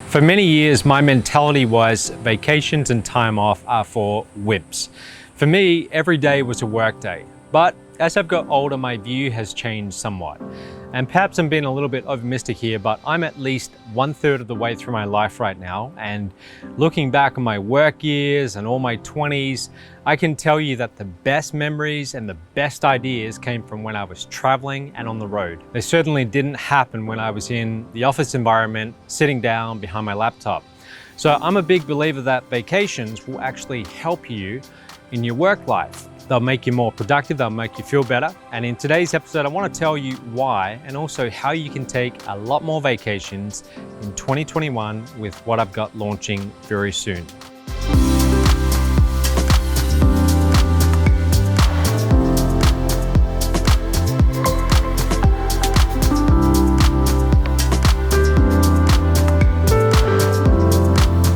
For many years, my mentality was vacations and time off are for wimps. For me, every day was a work day. But as I've got older, my view has changed somewhat. And perhaps I'm being a little bit optimistic here, but I'm at least 1/3 of the way through my life right now. And looking back on my work years and all my 20s, I can tell you that the best memories and the best ideas came from when I was traveling and on the road. They certainly didn't happen when I was in the office environment, sitting down behind my laptop. So I'm a big believer that vacations will actually help you in your work life. They'll make you more productive, they'll make you feel better. And in today's episode, I want to tell you why and also how you can take a lot more vacations in 2021 with what I've got launching very soon.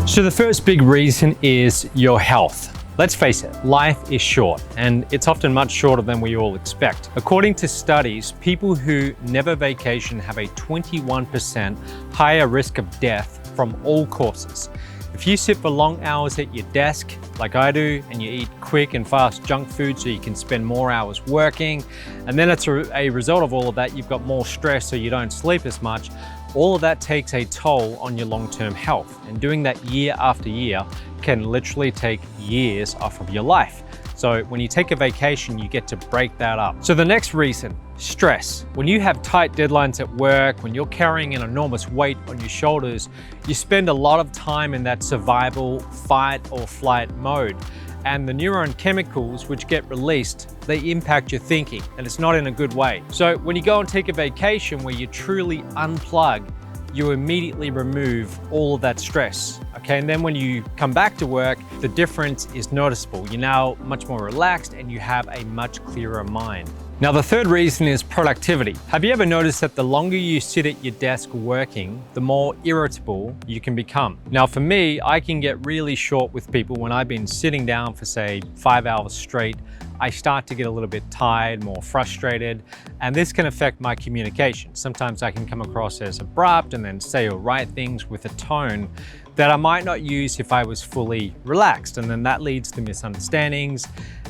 So the first big reason is your health. Let's face it, life is short, and it's often much shorter than we all expect. According to studies, people who never vacation have a 21% higher risk of death from all causes. If you sit for long hours at your desk, like I do, and you eat quick and fast junk food so you can spend more hours working, and then it's a result of all of that, you've got more stress so you don't sleep as much, all of that takes a toll on your long-term health. And doing that year after year can literally take years off of your life. So when you take a vacation, you get to break that up. So the next reason, stress. When you have tight deadlines at work, when you're carrying an enormous weight on your shoulders, you spend a lot of time in that survival, fight or flight mode. And the neuron chemicals which get released, they impact your thinking, and it's not in a good way. So when you go and take a vacation where you truly unplug, you immediately remove all of that stress. Okay, and then when you come back to work, the difference is noticeable. You're now much more relaxed and you have a much clearer mind. Now, the third reason is productivity. Have you ever noticed that the longer you sit at your desk working, the more irritable you can become? Now, for me, I can get really short with people when I've been sitting down for, say, 5 hours straight. I start to get a little bit tired, more frustrated, and this can affect my communication. Sometimes I can come across as abrupt and then say or write things with a tone that I might not use if I was fully relaxed, and then that leads to misunderstandings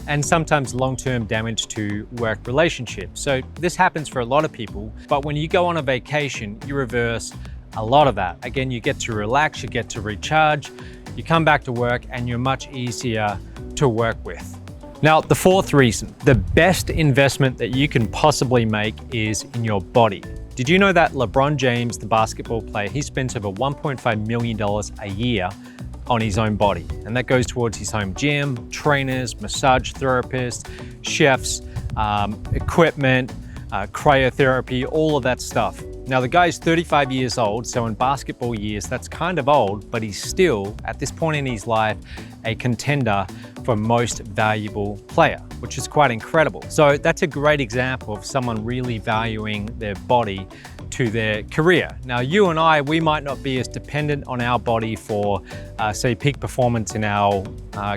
and sometimes long-term damage to work relationships. So this happens for a lot of people, but when you go on a vacation, you reverse a lot of that. Again, you get to relax, you get to recharge, you come back to work, and you're much easier to work with. Now, the fourth reason, the best investment that you can possibly make is in your body. Did you know that LeBron James, the basketball player, he spends over $1.5 million a year on his own body? And that goes towards his home gym, trainers, massage therapists, chefs, equipment, cryotherapy, all of that stuff. Now, the guy's 35 years old, so in basketball years, that's kind of old, but he's still, at this point in his life, a contender for most valuable player, which is quite incredible. So that's a great example of someone really valuing their body to their career. Now, you and I, we might not be as dependent on our body for, say, peak performance in our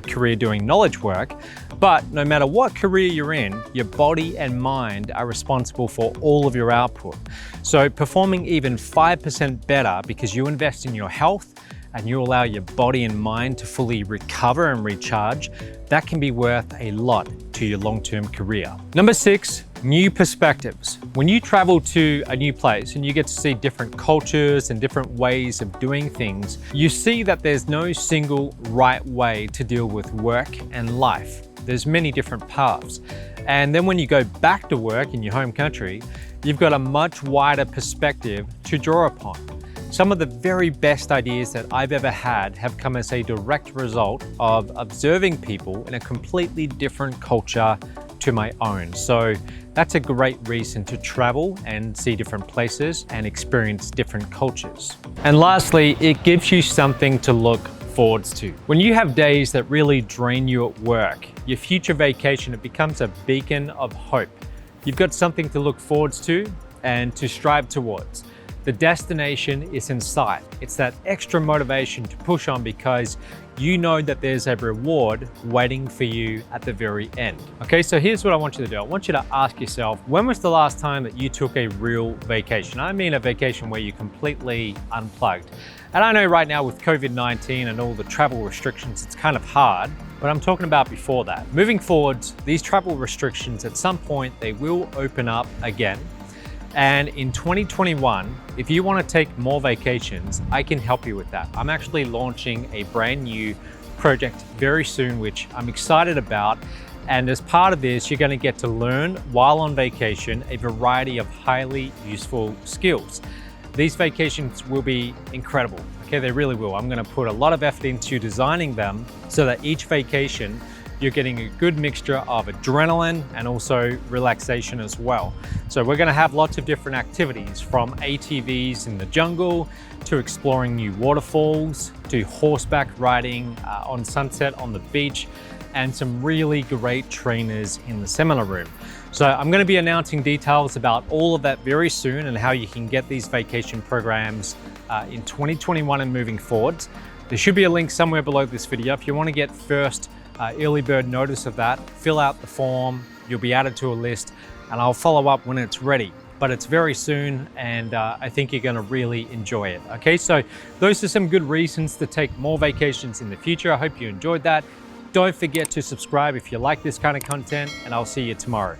career doing knowledge work, but no matter what career you're in, your body and mind are responsible for all of your output. So performing even 5% better because you invest in your health and you allow your body and mind to fully recover and recharge, that can be worth a lot to your long-term career. Number 6, new perspectives. When you travel to a new place and you get to see different cultures and different ways of doing things, you see that there's no single right way to deal with work and life. There's many different paths. And then when you go back to work in your home country, you've got a much wider perspective to draw upon. Some of the very best ideas that I've ever had have come as a direct result of observing people in a completely different culture to my own. So that's a great reason to travel and see different places and experience different cultures. And lastly, it gives you something to look forwards to. When you have days that really drain you at work, your future vacation, it becomes a beacon of hope. You've got something to look forwards to and to strive towards. The destination is in sight. It's that extra motivation to push on because you know that there's a reward waiting for you at the very end. Okay, so here's what I want you to do. I want you to ask yourself, when was the last time that you took a real vacation? I mean a vacation where you completely unplugged. And I know right now with COVID-19 and all the travel restrictions, it's kind of hard, but I'm talking about before that. Moving forwards, these travel restrictions, at some point, they will open up again. And in 2021, if you want to take more vacations, I can help you with that. I'm actually launching a brand new project very soon, which I'm excited about. And as part of this, you're going to get to learn while on vacation a variety of highly useful skills. These vacations will be incredible. Okay, they really will. I'm going to put a lot of effort into designing them so that each vacation you're getting a good mixture of adrenaline and also relaxation as well. So we're going to have lots of different activities, from ATVs in the jungle to exploring new waterfalls to horseback riding on sunset on the beach, and some really great trainers in the seminar room. So I'm going to be announcing details about all of that very soon and how you can get these vacation programs in 2021 and moving forwards. There should be a link somewhere below this video. If you want to get first early bird notice of that, fill out the form, you'll be added to a list, and I'll follow up when it's ready. But it's very soon, and I think you're going to really enjoy it. Okay, so those are some good reasons to take more vacations in the future. I hope you enjoyed that. Don't forget to subscribe if you like this kind of content, and I'll see you tomorrow.